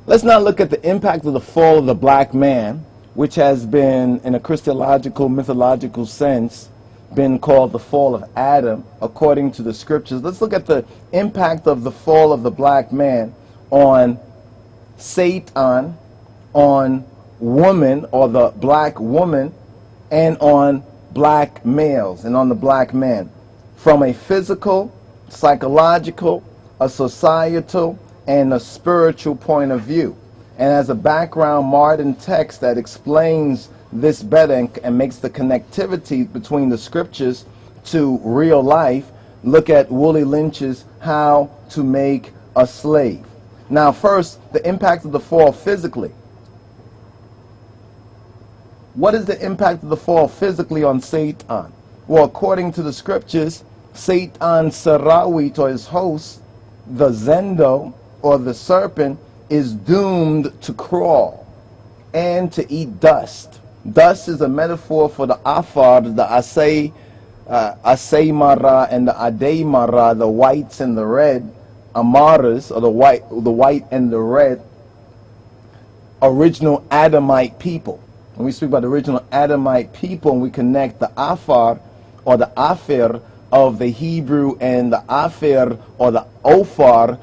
Let's now look at the impact of the fall of the black man, which has been, in a Christological, mythological sense, been called the fall of Adam, according to the scriptures. Let's look at the impact of the fall of the black man on Satan, on woman, or the black woman, and on black males, and on the black man, from a physical, psychological, a societal, and a spiritual point of view. And as a background modern text that explains this better and makes the connectivity between the scriptures to real life, look at Willie Lynch's How to Make a Slave. Now first, the impact of the fall physically. What is the impact of the fall physically on Satan? Well, according to the scriptures, Satan Sarawit, or his host, the Zendo, or the serpent, is doomed to crawl and to eat dust. Dust is a metaphor for the AFAR, the Asay Mara and the Adey Mara, the whites and the red, Amaras, or the white and the red, original Adamite people. When we speak about the original Adamite people, and we connect the AFAR or the AFAR of the Hebrew and the AFAR or the OFAR,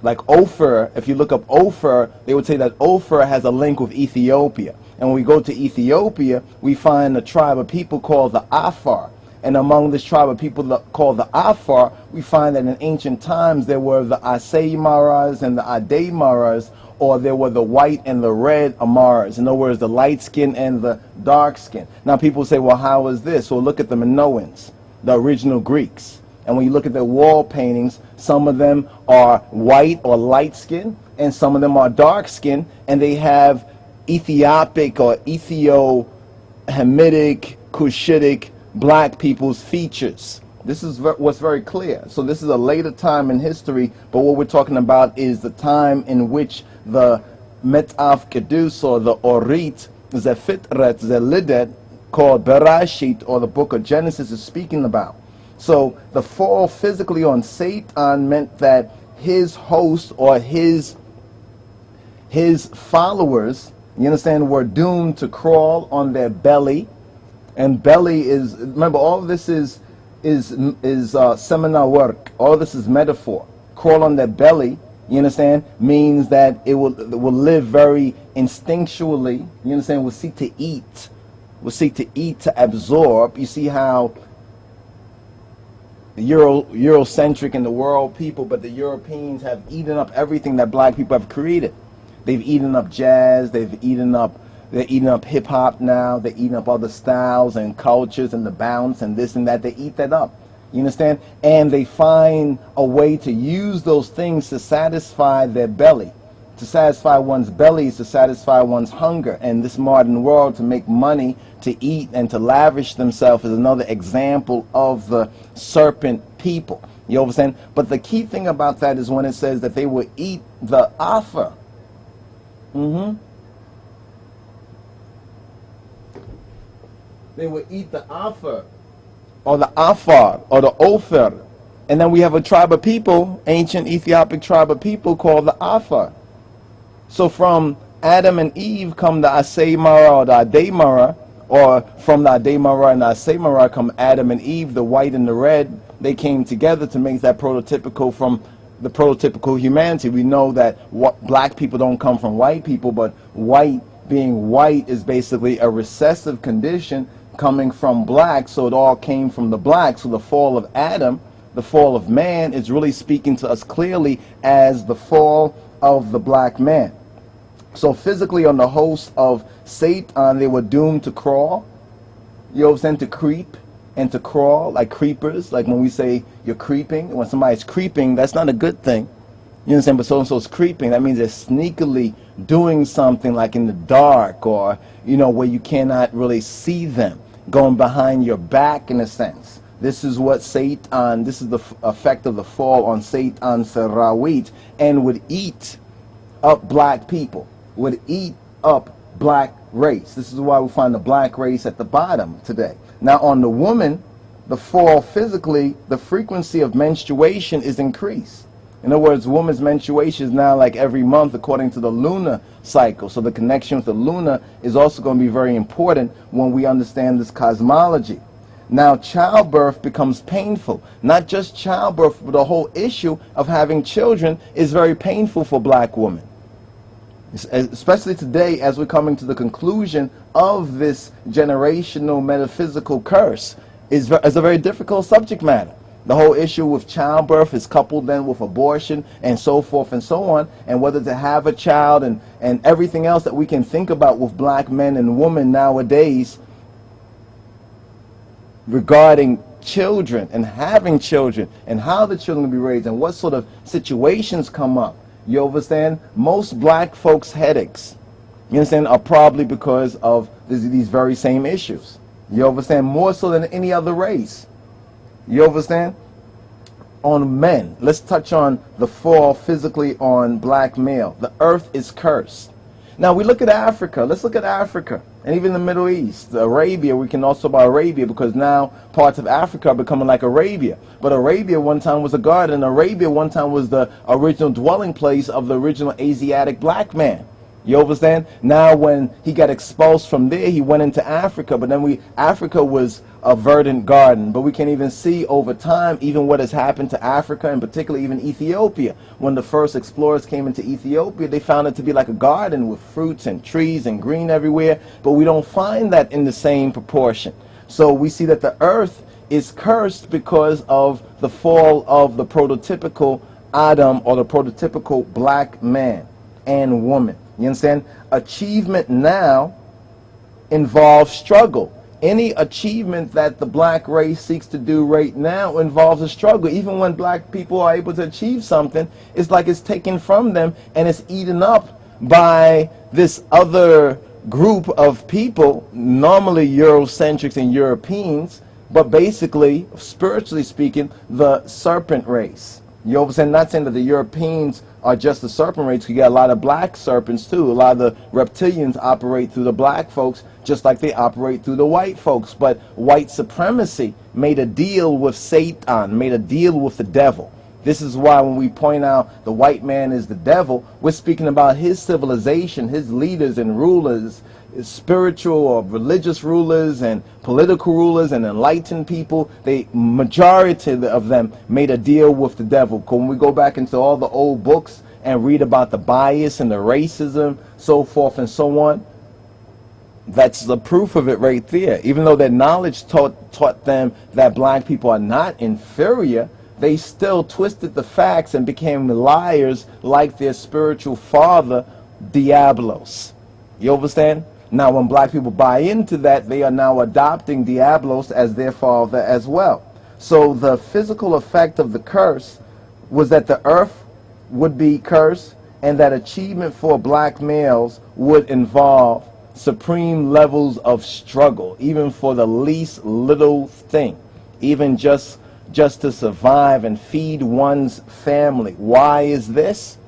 like Ophir, if you look up Ophir, they would say that Ophir has a link with Ethiopia. And when we go to Ethiopia, we find a tribe of people called the AFAR. And among this tribe of people called the AFAR, we find that in ancient times there were the Asay Maras and the Adey Maras, or there were the white and the red Amaras. In other words, the light skin and the dark skin. Now people say, well, how is this? Well, look at the Minoans, the original Greeks. And when you look at their wall paintings, some of them are white or light skin, and some of them are dark skin, and they have Ethiopic or Ethio-Hamitic, Cushitic, black people's features. This is what's very clear. So this is a later time in history, but what we're talking about is the time in which the Metaf Kedus, or the Orit, the Fitret, the Lidet, called Berashit, or the book of Genesis, is speaking about. So the fall physically on Satan meant that his host, or his followers, you understand, were doomed to crawl on their belly. And belly is, remember, all of this is seminar work. All this is metaphor. Crawl on their belly, you understand, means that it will live very instinctually. You understand, will seek to eat. Will seek to eat, to absorb. You see how Eurocentric in the world people, but the Europeans have eaten up everything that black people have created. They've eaten up jazz, they're eating up hip hop now, they're eating up other styles and cultures and the bounce and this and that. They eat that up. You understand? And they find a way to use those things to satisfy their belly. To satisfy one's belly is to satisfy one's hunger. And this modern world, to make money, to eat, and to lavish themselves is another example of the serpent people. You understand? But the key thing about that is when it says that they will eat the AFAR. They will eat the AFAR, or the AFAR, or the Ophir. And then we have a tribe of people, ancient Ethiopic tribe of people called the AFAR. So from Adam and Eve come the Asay Mara or the Adey Mara, or from the Adey Mara and the Asay Mara come Adam and Eve, the white and the red. They came together to make that prototypical from the prototypical humanity. We know that black people don't come from white people, but white, being white, is basically a recessive condition coming from black, so it all came from the black. So the fall of Adam, the fall of man, is really speaking to us clearly as the fall of the black man. So physically on the host of Satan, they were doomed to crawl. You understand? To creep and to crawl, like creepers. Like when we say you're creeping, when somebody's creeping, that's not a good thing. You understand? But so-and-so's creeping, that means they're sneakily doing something, like in the dark, or, you know, where you cannot really see them, going behind your back in a sense. This is what Satan, this is the effect of the fall on Satan Sarawit, and would eat up black people, would eat up black race. This is why we find the black race at the bottom today. Now on the woman, the fall physically, the frequency of menstruation is increased. In other words, woman's menstruation is now like every month according to the lunar cycle. So the connection with the lunar is also going to be very important when we understand this cosmology. Now, childbirth becomes painful. Not just childbirth, but the whole issue of having children is very painful for black women. Especially today, as we're coming to the conclusion of this generational metaphysical curse, is a very difficult subject matter. The whole issue with childbirth is coupled then with abortion and so forth and so on, and whether to have a child and everything else that we can think about with black men and women nowadays regarding children and having children and how the children will be raised and what sort of situations come up. You understand? Most black folks' headaches, you understand, are probably because of these very same issues. You understand? More so than any other race. You understand? On men, let's touch on the fall physically on black male. The earth is cursed. Now we look at Africa. Let's look at Africa and even the Middle East, Arabia. We can also about Arabia because now parts of Africa are becoming like Arabia. But Arabia one time was a garden. Arabia one time was the original dwelling place of the original Asiatic black man. You understand? Now when he got expulsed from there, he went into Africa. But then Africa was a verdant garden. But we can even see over time even what has happened to Africa, and particularly even Ethiopia. When the first explorers came into Ethiopia, they found it to be like a garden with fruits and trees and green everywhere. But we don't find that in the same proportion. So we see that the earth is cursed because of the fall of the prototypical Adam, or the prototypical black man and woman. You understand? Achievement now involves struggle. Any achievement that the black race seeks to do right now involves a struggle. Even when black people are able to achieve something, it's like it's taken from them and it's eaten up by this other group of people, normally Eurocentrics and Europeans, but basically, spiritually speaking, the serpent race. You understand? Not saying that the Europeans are just the serpent race. You got a lot of black serpents too. A lot of the reptilians operate through the black folks just like they operate through the white folks. But white supremacy made a deal with Satan, made a deal with the devil. This is why when we point out the white man is the devil, we're speaking about his civilization, his leaders and rulers, spiritual or religious rulers and political rulers and enlightened people. The majority of them made a deal with the devil. When we go back into all the old books and read about the bias and the racism, so forth and so on, that's the proof of it right there. Even though their knowledge taught them that black people are not inferior, they still twisted the facts and became liars like their spiritual father, Diablos. You understand? Now, when black people buy into that, they are now adopting Diablos as their father as well. So the physical effect of the curse was that the earth would be cursed, and that achievement for black males would involve supreme levels of struggle, even for the least little thing, even just to survive and feed one's family. Why is this?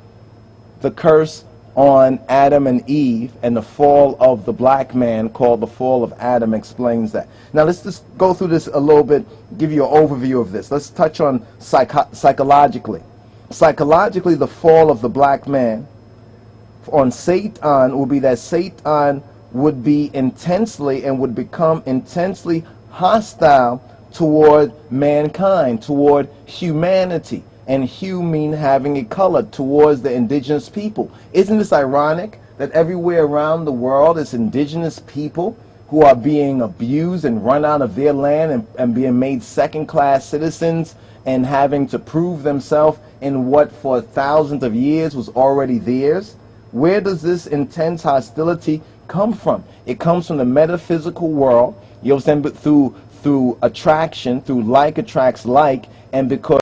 The curse on Adam and Eve and the fall of the black man, called the fall of Adam, explains that. Now let's just go through this a little bit, give you an overview of this. Let's touch on psychologically. Psychologically, the fall of the black man on Satan will be that Satan would be intensely and would become intensely hostile toward mankind, toward humanity. And hue mean having a color, towards the indigenous people. Isn't this ironic that everywhere around the world it's indigenous people who are being abused and run out of their land and being made second-class citizens and having to prove themselves in what for thousands of years was already theirs? Where does this intense hostility come from? It comes from the metaphysical world, you understand, but through attraction, through like attracts like, and because